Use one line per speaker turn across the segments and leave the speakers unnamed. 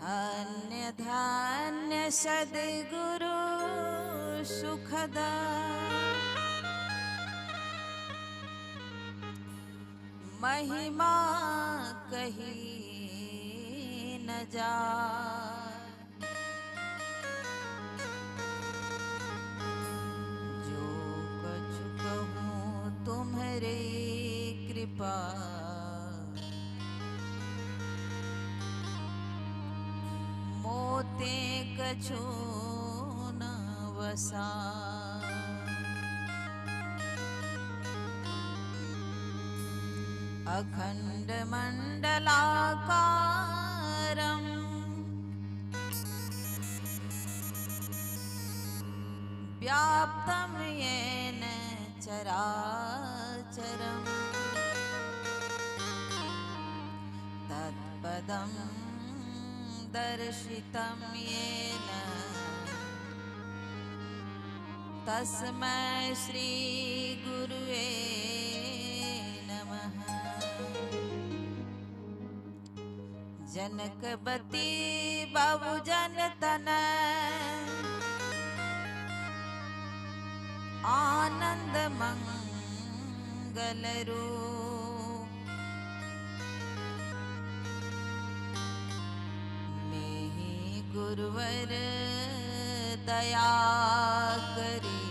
धन्य धन्य सद्गुरु सुखदा महिमा कही न जाए। जो कछु कहूँ तुम्हारे कृपा मोते कछु न वसा। अखंड मंडलाकारं व्याप्तं येन चराचरं तत्पदं दर्शितं येन तस्मै श्री गुरुवे नमः। जनकबती बाबू जन तनय आनंद मंगल रूप नेहि गुरुवर दया करी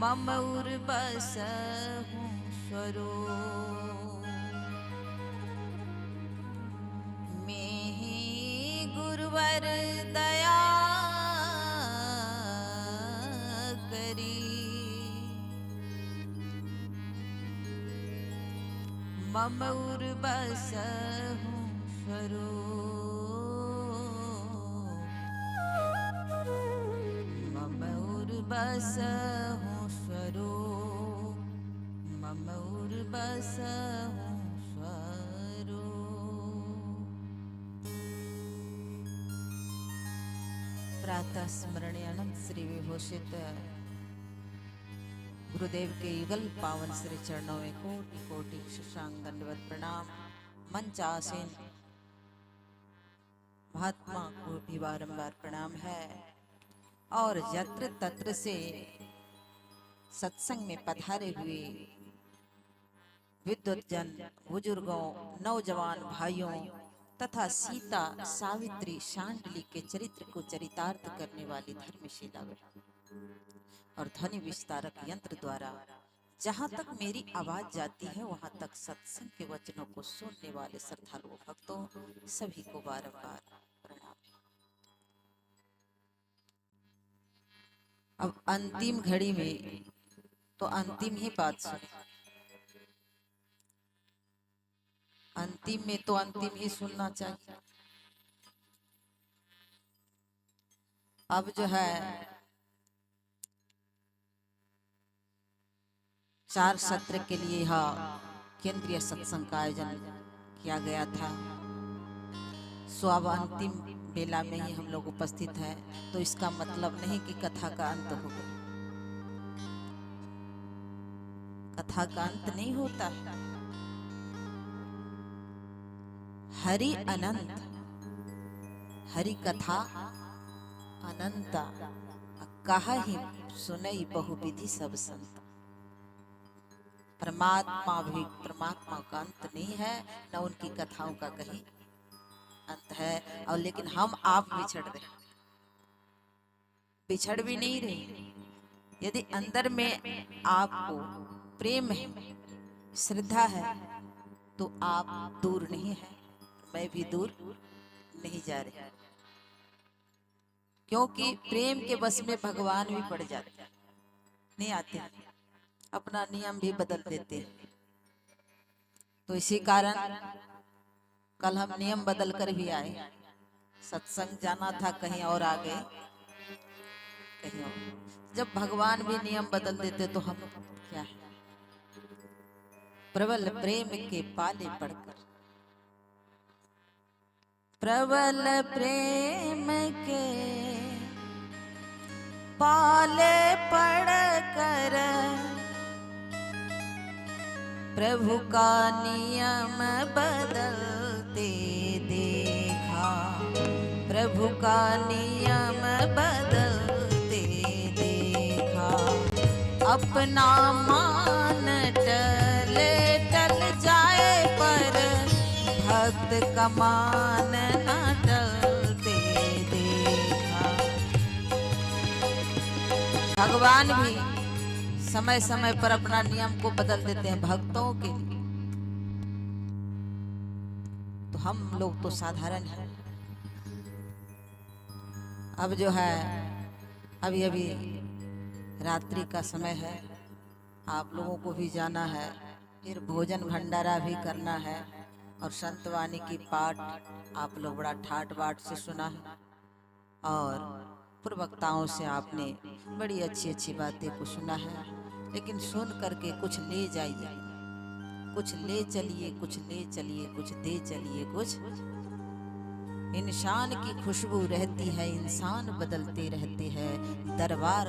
मम उर बसहु स्वरूप। मेहि गुरुवर दया करी मम उर बसहु स्वरूप। मम उर बसहु स्वरूप। मम उर बसहु स्वरूप। प्रातः स्मरणे अनंत श्री विभूषित गुरुदेव के युगल पावन श्री चरणों में कोटि कोटि शशांक दंडवत प्रणाम। मंचासीन महात्मा को भी बारंबार प्रणाम है और यत्र तत्र से सत्संग में पधारे हुए विद्वत जन, बुजुर्गों, नौजवान भाइयों तथा सीता, सावित्री, शांडली के चरित्र को चरितार्थ करने वाली धर्मशिला और ध्वनि विस्तारक यंत्र द्वारा जहां तक मेरी आवाज जाती है वहां तक सत्संग के वचनों को सुनने वाले श्रद्धालु भक्तों सभी को बारंबार प्रणाम। अब अंतिम घड़ी में तो अंतिम ही बात सुने, अंतिम में तो अंतिम ही सुनना चाहिए। अब जो है 4 सत्र के लिए यह केंद्रीय सत्संग का आयोजन किया गया था। सो अब अंतिम बेला में ही हम लोग उपस्थित हैं, तो इसका मतलब नहीं कि कथा का अंत हो गया। कथा का अंत नहीं होता है। हरि अनंत, हरि कथा अनंत, कहा ही सुनई बहुविधि सब संत। परमात्मा भी परमात्मा का अंत नहीं है, न उनकी कथाओं का कहीं अंत है। और लेकिन हम आप बिछड़ रहे, बिछड़ भी नहीं रहे। यदि अंदर में आपको प्रेम है, श्रद्धा है, तो आप दूर नहीं है, मैं भी दूर नहीं जा रही। क्योंकि प्रेम के बस में भगवान भी पड़ जाते, नहीं आते, अपना नियम भी बदल देते हैं। तो इसी कारण कल हम नियम बदल कर भी आए। सत्संग जाना था कहीं और आ गए कहीं और। जब भगवान भी नियम बदल देते तो हम क्या है। प्रबल प्रेम के पाले पड़कर, प्रबल प्रेम के पाले पड़कर प्रभु का नियम बदलते देखा, प्रभु का नियम बदलते देखा। अपना मान टले टल जाए पर भक्त का मान न टलते देखा। भगवान भी समय समय पर अपना नियम को बदल देते हैं भक्तों के लिए। तो हम लोग तो साधारण हैं। अब जो है अभी अभी रात्रि का समय है, आप लोगों को भी जाना है, फिर भोजन भंडारा भी करना है और संतवाणी की पाठ आप लोग बड़ा ठाट बाट से सुना है और पूर्वक्ताओं से आपने बड़ी अच्छी अच्छी बातें को सुना है। लेकिन सुन करके कुछ ले जाइए, कुछ ले चलिए, कुछ ले चलिए, कुछ दे चलिए। कुछ इंसान की खुशबू रहती है, इंसान बदलते रहते हैं, दरबार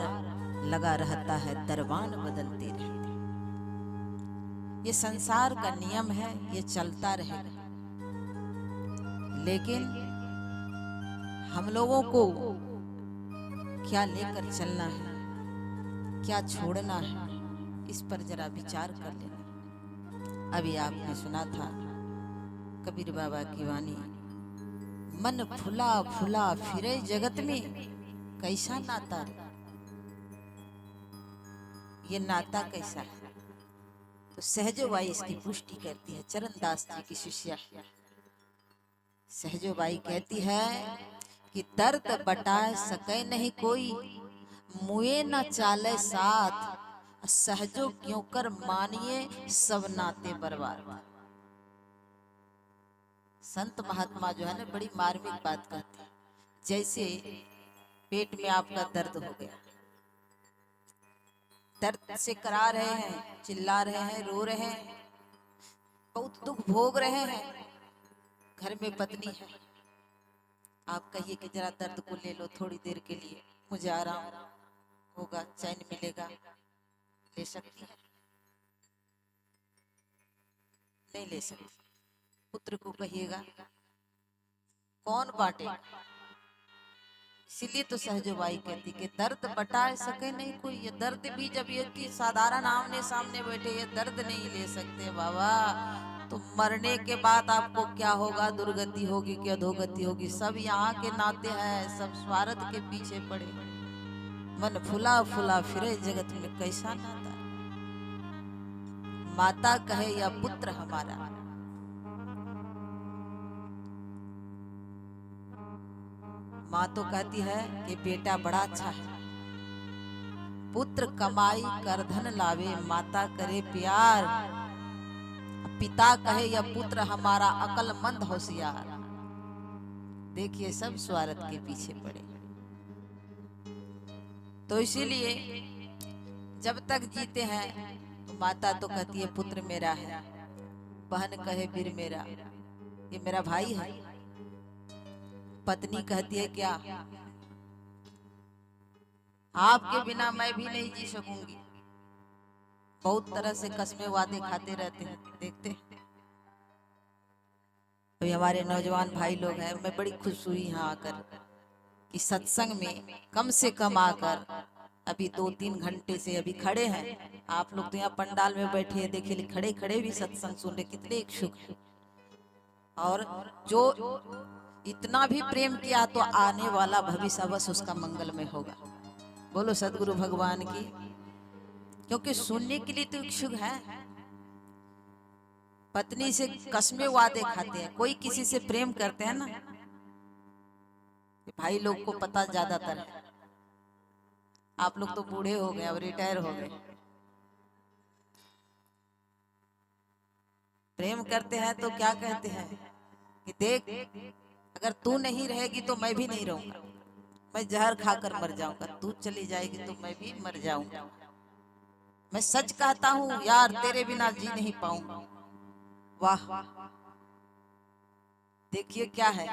लगा रहता है, दरबान बदलते रहते हैं। ये संसार का नियम है, ये चलता रहेगा। लेकिन हम लोगों को क्या लेकर चलना है, क्या छोड़ना है, इस पर जरा विचार कर लेना। अभी आपने सुना था कबीर बाबा की वाणी, मन फुला फुला फिरे जगत में कैसा नाता रे। ये नाता कैसा है? तो सहजोबाई इसकी पुष्टि करती है। चरणदास जी की शिष्या सहजोबाई कहती है कि दर्द बटाए सके नहीं कोई, मुए न चाले साथ, सहजो क्यों कर मानिए सब नाते बर्बाद। संत महात्मा जो है ना बड़ी मार्मिक बात कहते हैं। जैसे पेट में आपका दर्द हो गया, दर्द से करा रहे हैं, चिल्ला रहे हैं, रो रहे हैं, बहुत दुख भोग रहे हैं, घर में पत्नी है, आप कहिए कि जरा दर्द को ले लो थोड़ी देर के लिए, मुझे आराम होगा, चैन मिलेगा, ले सकती है? नहीं ले सकती। पुत्र को कहिएगा, कौन बांटे? इसीलिए तो सहजोबाई कहती कि दर्द बटा सके नहीं कोई। ये दर्द भी जब ये कि साधारण आमने सामने बैठे ये दर्द नहीं ले सकते बाबा, तो मरने के बाद आपको क्या होगा, दुर्गति होगी कि अधोगति होगी, सब यहाँ के नाते हैं, सब स्वार्थ के पीछे पड़े। मन फुला फुला फिरे जगत में कैसा नाता, माता कहे या पुत्र हमारा। माँ तो कहती है कि बेटा बड़ा अच्छा है, पुत्र कमाई कर धन लावे, माता करे प्यार, पिता कहे या पुत्र हमारा अकलमंद होशियार। देखिए सब स्वार्थ के पीछे पड़े। तो इसीलिए जब तक जीते हैं तो माता तो कहती है पुत्र मेरा है, बहन कहे वीर मेरा, ये मेरा भाई है। पत्नी कहती है क्या, आपके बिना मैं भी नहीं जी सकूंगी। बहुत तरह से कसमे वादे खाते रहते हैं, देखते हैं। अभी हमारे नौजवान भाई लोग हैं, मैं बड़ी खुश हुई यहाँ आकर कि सत्संग में कम से कम आकर अभी 2-3 घंटे से अभी खड़े हैं। आप लोग तो यहाँ पंडाल में बैठे हैं, देखिए खड़े खड़े भी सत्संग सुन रहे, कितने इच्छुक हैं। और जो इतना भी प्रेम किया तो आने वाला भविष्य अवश्य उसका मंगलमय होगा। बोलो सदगुरु भगवान की। क्योंकि सुनने के लिए तो इच्छुक है। पत्नी से कसमे वादे खाते हैं, कोई किसी से प्रेम करते हैं ना, भाई लोग को पता ज्यादातर है। आप लोग तो बूढ़े हो गए, अब रिटायर हो गए। प्रेम करते हैं तो क्या कहते हैं कि देख अगर तू नहीं रहेगी तो मैं भी नहीं रहूंगा, मैं जहर खाकर मर जाऊंगा, तू चली जाएगी तो मैं भी मर जाऊंगा। मैं सच कहता हूँ यार, तेरे बिना जी नहीं पाऊंगा। वाह, देखिए क्या है,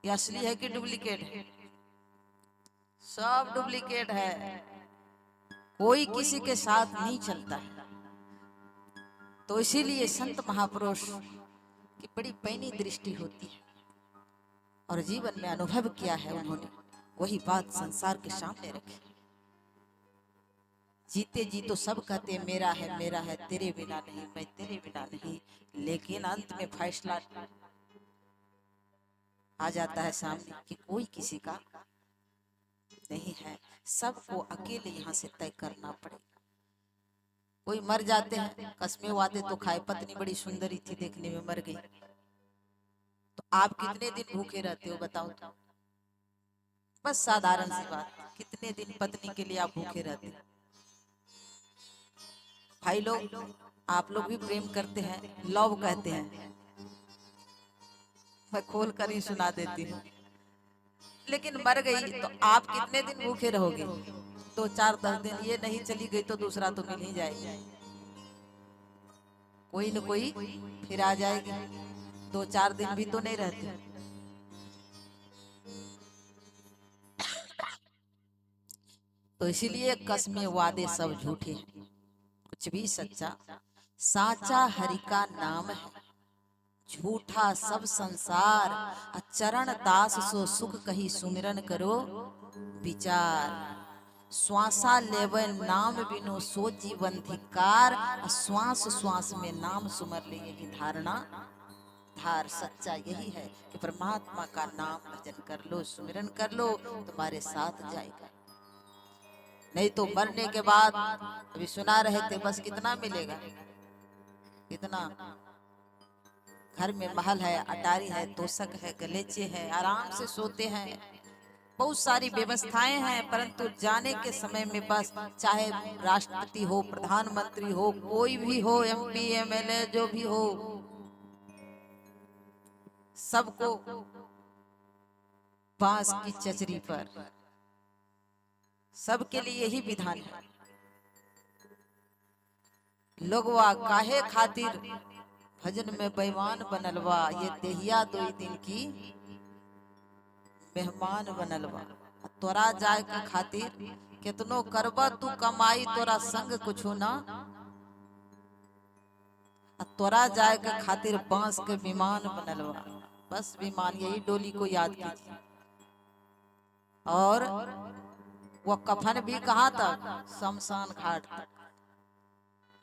ये असली है कि डुप्लीकेट है? सब डुप्लीकेट है। कोई किसी के साथ नहीं चलता है। तो इसीलिए संत महापुरुष की बड़ी पैनी दृष्टि होती है और जीवन में अनुभव किया है उन्होंने, वही बात संसार के सामने रखी। जीते जी तो सब कहते हैं मेरा है, तेरे बिना नहीं, मैं तेरे बिना नहीं, लेकिन अंत में फैसला आ जाता है सामने कि कोई किसी का नहीं है, सबको अकेले यहाँ से तय करना पड़ेगा। कोई मर जाते हैं, कस्मे वादे तो खाए, पत्नी बड़ी सुंदरी थी देखने में, मर गई, तो आप कितने दिन भूखे रहते हो बताओ तो? बस साधारण सी बात, कितने दिन पत्नी के लिए आप भूखे रहते हो? भाई लोग, आप लोग भी प्रेम करते हैं, लव कहते हैं, मैं खोल कर ही सुना देती हूँ। लेकिन मर गई तो आप कितने दिन भूखे रहोगे? 2 4 10 दिन, ये नहीं चली गई तो दूसरा तो मिल ही जाएगी, कोई न कोई फिर आ जाएगी। 2 4 दिन भी तो नहीं रहते। तो इसीलिए कसमें वादे सब झूठे हैं, कुछ भी सच्चा साचा हरि का नाम है, झूठा सब संसार, चरण दास सो सुख कही सुमिरन करो विचार। श्वासा लेवे नाम बिनो सो जीवन धिकार, श्वास श्वास में नाम सुमर ले यही धारणा धार। सच्चा यही है कि परमात्मा का नाम भजन कर लो, सुमिरन कर लो, तुम्हारे साथ जाएगा। नहीं तो मरने के बाद, अभी सुना रहे थे, बस कितना मिलेगा, कितना? घर में महल है, अटारी है, तोशक है, गलीचे है, आराम से सोते हैं, बहुत सारी व्यवस्थाएं हैं, परंतु जाने के समय में बस चाहे राष्ट्रपति हो, प्रधानमंत्री हो, कोई भी हो, एमपी एमएलए जो भी हो, सबको बांस की चचरी पर, सबके लिए यही विधान है। लोगवा काहे खातिर भजन में बेईमान बनलवा, ये देहिया 2 दिन की मेहमान बनलवा। तोरा जाए के खातिर कितनो करबा तू कमाई, तोरा संग कुछ ना, तोरा जाए के खातिर बांस के विमान बनलवा। बस विमान, यही डोली को याद कीजिए। और वो कफन भी कहाँ तक? शमशान घाट तक।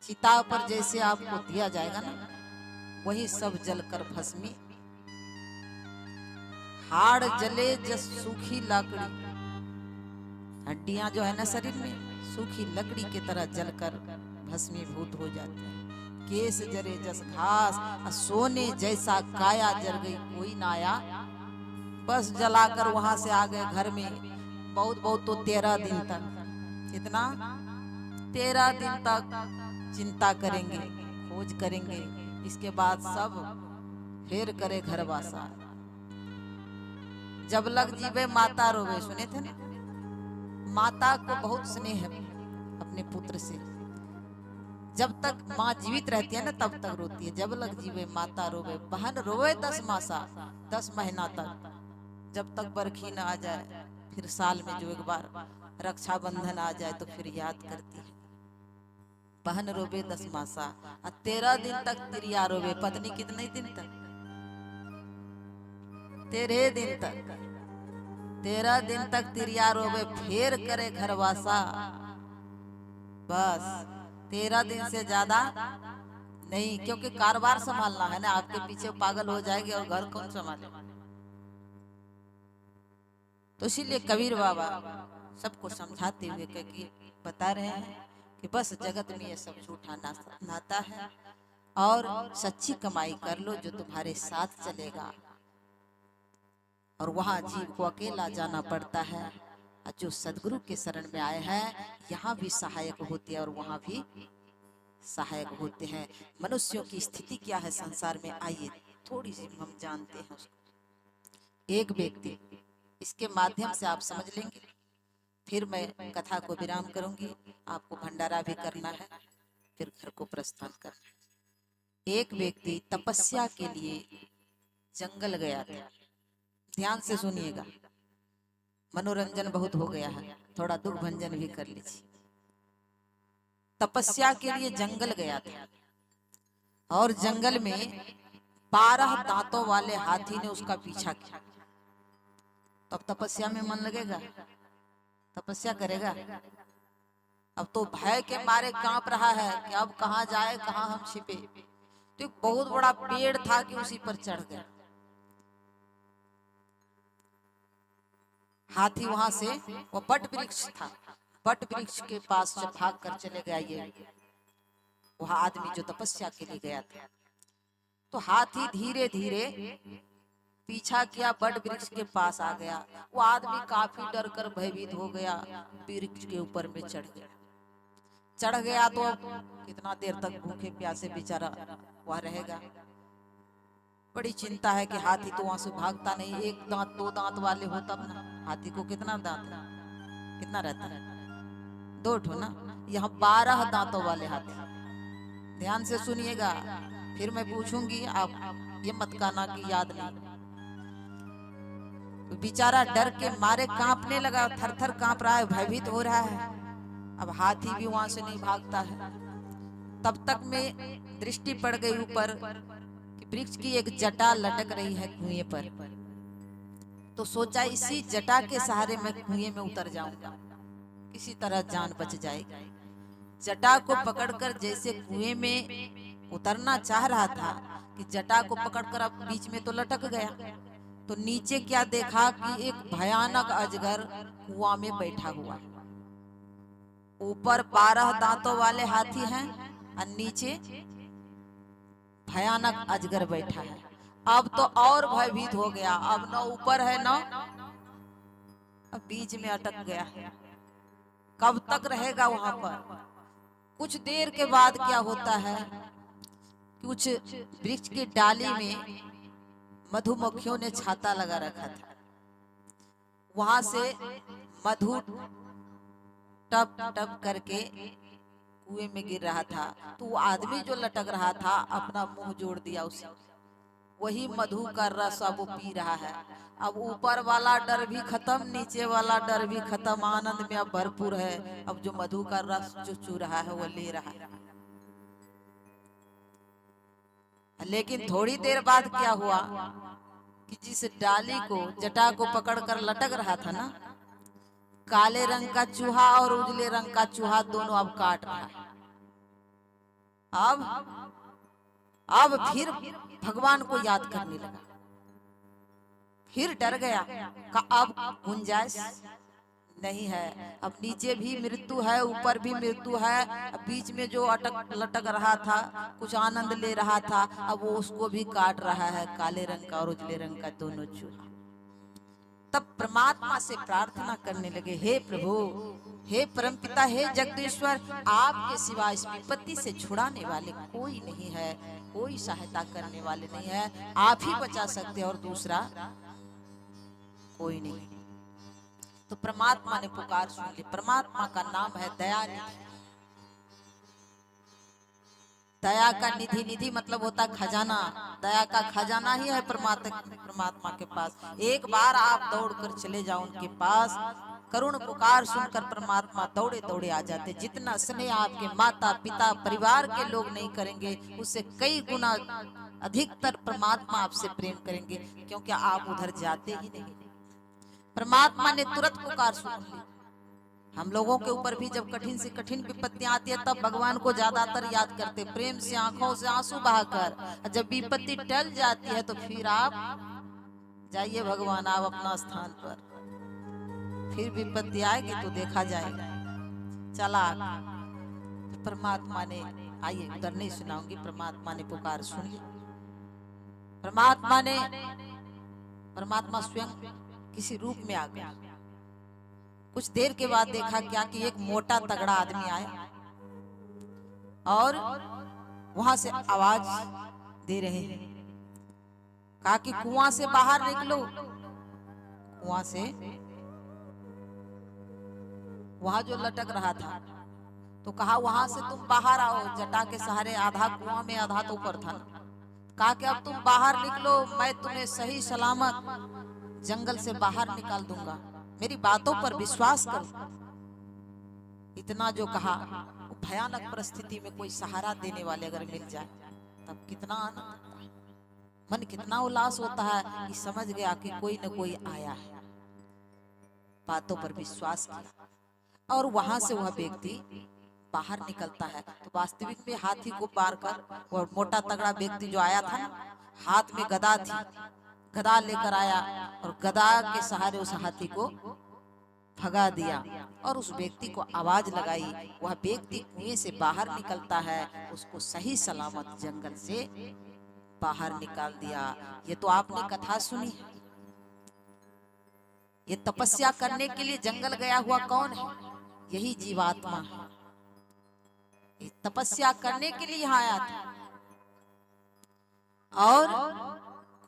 चिता पर जैसे आपको दिया जाएगा ना, वही सब जलकर भस्मी, हाड़ जले जस सूखी लकड़ी, हड्डियां जो है ना शरीर में, सूखी लकड़ी की तरह जलकर भस्मीभूत हो जाती है। केस जरे जस घास, सोने जैसा काया जल गई, कोई ना आया, बस जलाकर वहां से आ गए घर में। बहुत बहुत तो 13 दिन तक, कितना? 13 दिन तक चिंता करेंगे, खोज करेंगे, इसके बाद सब फिर करे घरवासा। जब लग जीवे माता रोवे, सुने थे ना? माता को बहुत स्नेह है अपने पुत्र से, जब तक माँ जीवित रहती है ना तब तक रोती है। जब लग जीवे माता रोवे, बहन रोवे 10 मासा, 10 महीना तक, जब तक बरखी न आ जाए, फिर साल में जो एक बार रक्षाबंधन आ जाए तो फिर याद करती है। बहन रोवे 10 मासा, 13 दिन तक तिरिया रोवे। पत्नी कितने दिन तक? 13 दिन तक, 13 दिन तक तिरिया रोवे, फिर करे घरवासा। बस 13 दिन से ज्यादा नहीं, क्योंकि कारोबार संभालना है ना, आपके पीछे पागल हो जाएंगे और घर कौन संभाले। तो इसीलिए कबीर बाबा सबको समझाते हुए कि बता रहे हैं कि बस जगत में ये सब झूठा नाता है, और सच्ची कमाई कर लो जो तुम्हारे साथ चलेगा। और वहां जीव को अकेला जाना पड़ता है, और जो सदगुरु के शरण में आए हैं यहाँ भी सहायक होते हैं और वहां भी सहायक होते हैं। मनुष्यों की स्थिति क्या है संसार में, आइए थोड़ी सी हम जानते हैं उसको। एक व्यक्ति, इसके माध्यम से आप समझ लेंगे, फिर मैं कथा को विराम करूंगी, आपको भंडारा भी करना है, फिर घर को प्रस्थान करना है। एक व्यक्ति तपस्या के लिए जंगल गया था। ध्यान से सुनिएगा, मनोरंजन बहुत हो गया है, थोड़ा दुख भंजन भी कर लीजिए। तपस्या के लिए जंगल गया था। और जंगल में 12 दांतों वाले हाथी ने उसका पीछा किया। तब तपस्या में मन लगेगा, तपस्या करेगा। अब तो भय के मारे कांप रहा है कि अब कहाँ जाए, कहाँ हम छिपे। तो एक बहुत बड़ा पेड़ था कि उसी पर चढ़ गया। हाथी वहां से, वो बट वृक्ष था, बट वृक्ष के पास जब भाग कर चले गया ये वह आदमी जो तपस्या के लिए गया था, तो हाथी धीरे धीरे पीछा किया, बट वृक्ष के पास आ गया। वो आदमी काफी डर कर भयभीत हो गया, वृक्ष के ऊपर में चढ़ गया तो अब कितना देर तक भूखे प्यासे बेचारा वह रहेगा। बड़ी चिंता है कि हाथी तो वहां से भागता नहीं, एक दांत दो दांत वाले हो तब ना। हाथी को कितना दांत है, कितना रहता है, 2 ठो ना। यहाँ 12 दांतों वाले हाथी। ध्यान से सुनिएगा, फिर मैं पूछूंगी, आप ये मत कहना कि याद नहीं। बेचारा डर के मारे कांपने लगा, थर थर कांप रहा है, भयभीत हो रहा है। अब हाथी भी वहां से नहीं भागता है। तब तक में दृष्टि पड़ गई ऊपर कि वृक्ष की एक जटा लटक रही है कुएं पर। तो सोचा इसी जटा के सहारे मैं कुएं में उतर जाऊंगा, किसी तरह जान बच जाएगी। जटा को पकड़कर जैसे कुएं में उतरना चाह रहा था कि जटा को पकड़कर अब बीच में तो लटक गया। तो नीचे क्या देखा कि एक भयानक अजगर कुआं में बैठा हुआ। ऊपर 12 दांतों वाले हाथी हैं और नीचे भयानक अजगर बैठा है। अब तो और भयभीत हो गया, अब न ऊपर है न, अब बीच में अटक गया। कब तक रहेगा वहां पर। कुछ देर के बाद क्या होता है, कुछ वृक्ष की डाली में मधुमक्खियों ने छाता लगा रखा था, वहां से मधु टप टप करके कुएं में गिर रहा था। तो वो आदमी जो लटक रहा था अपना मुंह जोड़ दिया उसे, वही मधु का रस अब वो पी रहा है। अब ऊपर वाला डर भी खत्म, नीचे वाला डर भी खत्म, आनंद में अब भरपूर है। अब जो मधु का रस जो चू रहा है वो ले रहा है। लेकिन थोड़ी देर बाद क्या हुआ कि जिस डाली को, जटा को पकड़कर लटक रहा था ना, काले रंग का चूहा और उजले रंग का चूहा दोनों अब काट रहा है। अब फिर भगवान को याद करने लगा, फिर डर गया कि अब गुंजाइश नहीं है। अब नीचे भी मृत्यु है, ऊपर भी मृत्यु है। बीच में जो अटक लटक रहा था, कुछ आनंद ले रहा था, अब वो उसको भी काट रहा है, काले रंग का और उजले रंग का दोनों चूहा। तब परमात्मा से प्रार्थना करने लगे, हे प्रभु, हे परमपिता, हे जगदीश्वर, आपके सिवा इस विपत्ति से छुड़ाने वाले कोई नहीं है, कोई सहायता करने वाले नहीं है, आप ही बचा सकते हैं और दूसरा कोई नहीं। तो परमात्मा ने पुकार सुन ली। परमात्मा का नाम है दयानिधि। दया का निधि, निधि मतलब होता खजाना, दया का खजाना ही है परमात्मा के पास। एक बार आप दौड़ कर चले जाओ उनके पास, करुण पुकार सुनकर परमात्मा दौड़े दौड़े आ जाते। जितना स्नेह आपके माता पिता परिवार के लोग नहीं करेंगे, उससे कई गुना अधिकतर परमात्मा आपसे प्रेम करेंगे, क्योंकि आप उधर जाते ही नहीं। परमात्मा ने तुरंत पुकार सुन ली। हम लोगों के ऊपर भी जब कठिन से कठिन विपत्तियां आती है, तब भगवान को ज्यादातर याद करते, प्रेम से आंखों से आंसू बहाकर। जब विपत्ति टल जाती है तो फिर आप जाइए भगवान, आप अपना स्थान पर, फिर विपत्ति आएगी तो देखा जाएगा। चला तो परमात्मा ने, आइए उधर नहीं सुनाऊंगी, परमात्मा ने पुकार सुन ली। परमात्मा स्वयं किसी रूप में आ गया। कुछ देर के बाद देखा क्या कि एक मोटा तगड़ा आदमी आया और वहां से आवाज दे रहे हैं, कहा कि कुआं से बाहर निकलो। कुआं से वहां जो लटक रहा था, तो कहा वहां से तुम बाहर आओ। जटा के सहारे आधा कुआं में आधा तो ऊपर था। कहा कि अब तुम बाहर निकलो, मैं तुम्हें सही सलामत जंगल से बाहर निकाल दूंगा, मेरी बातों पर विश्वास करो। इतना जो कहा, भयानक परिस्थिति में कोई सहारा देने वाले अगर मिल जाए तब कितना आनंद आता है, मन कितना उल्लास होता है कि समझ गया कि कोई न कोई आया है। बातों पर विश्वास किया और वहां से वह व्यक्ति बाहर निकलता है। तो वास्तविक में हाथी को पार कर वह मोटा तगड़ा व्यक्ति जो आया था ना, हाथ में गदा थी, गदा लेकर आया और गदा के सहारे उस हाथी को भगा दिया और उस व्यक्ति को आवाज लगाई। वह व्यक्ति कुएं से बाहर निकलता है, उसको सही सलामत जंगल से बाहर निकाल दिया। ये तो आपने कथा सुनी है। ये तपस्या करने के लिए जंगल गया हुआ कौन है? यही जीवात्मा है। ये तपस्या करने के लिए यहाँ आया था। और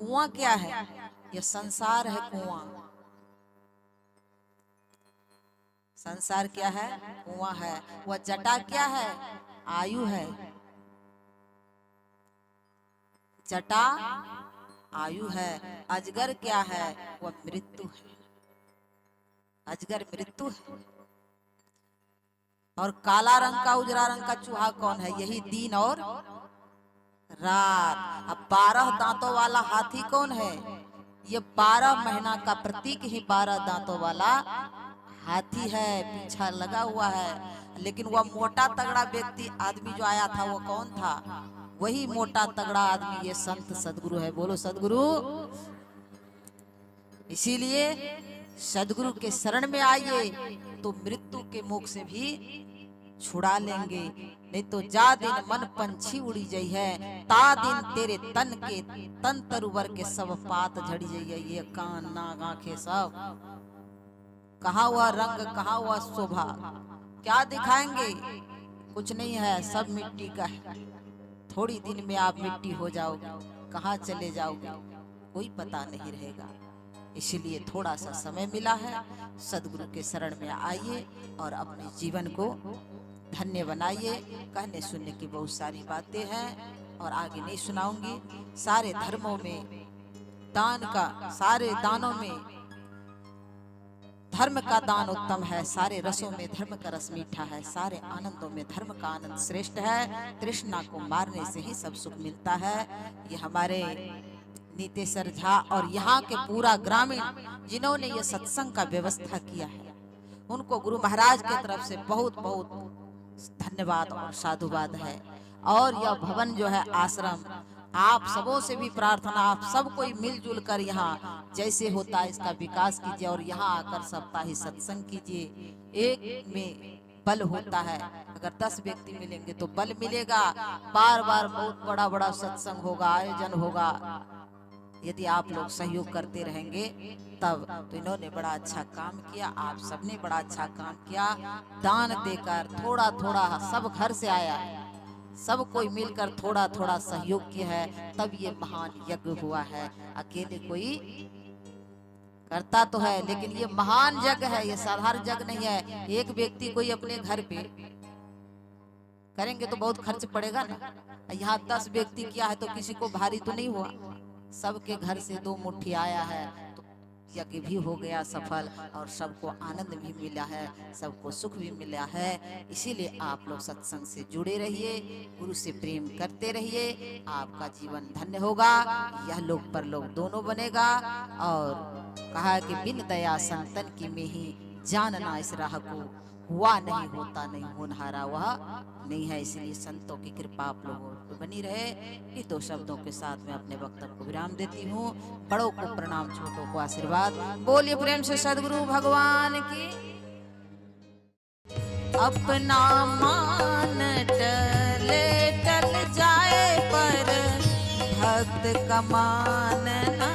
कुआं क्या है? यह संसार है कुआं। संसार क्या है? कुआं है। वह जटा क्या है? आयु है। जटा आयु है। अजगर क्या है? वह मृत्यु है। अजगर मृत्यु है। और काला रंग का उजरा रंग का चूहा कौन है? यही दिन और रात। अब 12 दांतों वाला हाथी कौन है? ये 12 महीना का प्रतीक ही 12 दांतों वाला हाथी है, पीछा लगा हुआ है। लेकिन वह मोटा तगड़ा व्यक्ति आदमी जो आया था वो कौन था? वही मोटा तगड़ा आदमी ये संत सदगुरु है। बोलो सदगुरु। इसीलिए सदगुरु के शरण में आइए तो मृत्यु के मुख से भी छुड़ा लेंगे। नहीं तो जा दिन मन पंछी उड़ी जाई है, ता दिन तेरे तन के तन तरुवर के सब पात झड़ी जाइए। ये कान नाक आंखें सब कहाँ हुआ रंग, कहाँ हुआ शोभा, क्या दिखाएंगे? कुछ नहीं है, सब मिट्टी का है। थोड़ी दिन में आप मिट्टी हो जाओगे, कहाँ चले जाओगे कोई पता नहीं रहेगा। इसलिए थोड़ा सा समय मिला है, सदगुरु के शरण में आइए और अपने जीवन को धन्य बनाइए। कहने सुनने की बहुत सारी बातें हैं और आगे नहीं सुनाऊंगी। सारे धर्मों में दान का, सारे दानों में धर्म का दान उत्तम है। सारे रसों में धर्म का रस मीठा है। सारे आनंदों में धर्म का आनंद श्रेष्ठ है। तृष्णा को मारने से ही सब सुख मिलता है। ये हमारे नीतेश्वर झा और यहाँ के पूरा ग्रामीण जिन्होंने ये सत्संग का व्यवस्था किया है, उनको गुरु महाराज की तरफ से बहुत बहुत धन्यवाद और साधुवाद है। और यह भवन जो है आश्रम, आप सबों से भी प्रार्थना, आप सब कोई मिलजुल कर यहाँ जैसे होता है इसका विकास कीजिए और यहाँ आकर साप्ताहिक सत्संग कीजिए। एक में बल होता है, अगर 10 व्यक्ति मिलेंगे तो बल मिलेगा। बार बार बहुत बड़ा बड़ा सत्संग होगा, आयोजन होगा। यदि आप लोग सहयोग करते रहेंगे तब तो इन्होंने बड़ा अच्छा काम किया, आप सबने बड़ा अच्छा काम किया। दान देकर थोड़ा थोड़ा सब घर से आया, सब कोई मिलकर थोड़ा थोड़ा सहयोग किया है, तब ये महान यज्ञ हुआ है। अकेले कोई करता तो है लेकिन ये महान यज्ञ है, ये साधारण यज्ञ नहीं है। एक व्यक्ति कोई अपने घर पे करेंगे तो बहुत खर्च पड़ेगा ना। यहाँ 10 व्यक्ति किया है तो किसी को भारी तो नहीं हुआ। सबके घर से 2 मुट्ठी आया है तो यज्ञ भी हो गया सफल और सबको आनंद भी मिला है, सबको सुख भी मिला है। इसीलिए आप लोग सत्संग से जुड़े रहिए, गुरु से प्रेम करते रहिए, आपका जीवन धन्य होगा। यह लोक परलोक दोनों बनेगा। और कहा कि बिन दया संतन की में ही जानना इस राह को, हुआ नहीं होता नहीं होनहारा वह नहीं है। इसलिए संतों की कृपा आप लोगों पर बनी रहे। इन 2 शब्दों के साथ मैं अपने वक्तव्य को विराम देती हूँ। बड़ों को प्रणाम, छोटों को आशीर्वाद। बोलिए प्रेम से सदगुरु भगवान की। अपना मान टले टल जाए पर भक्त का मान न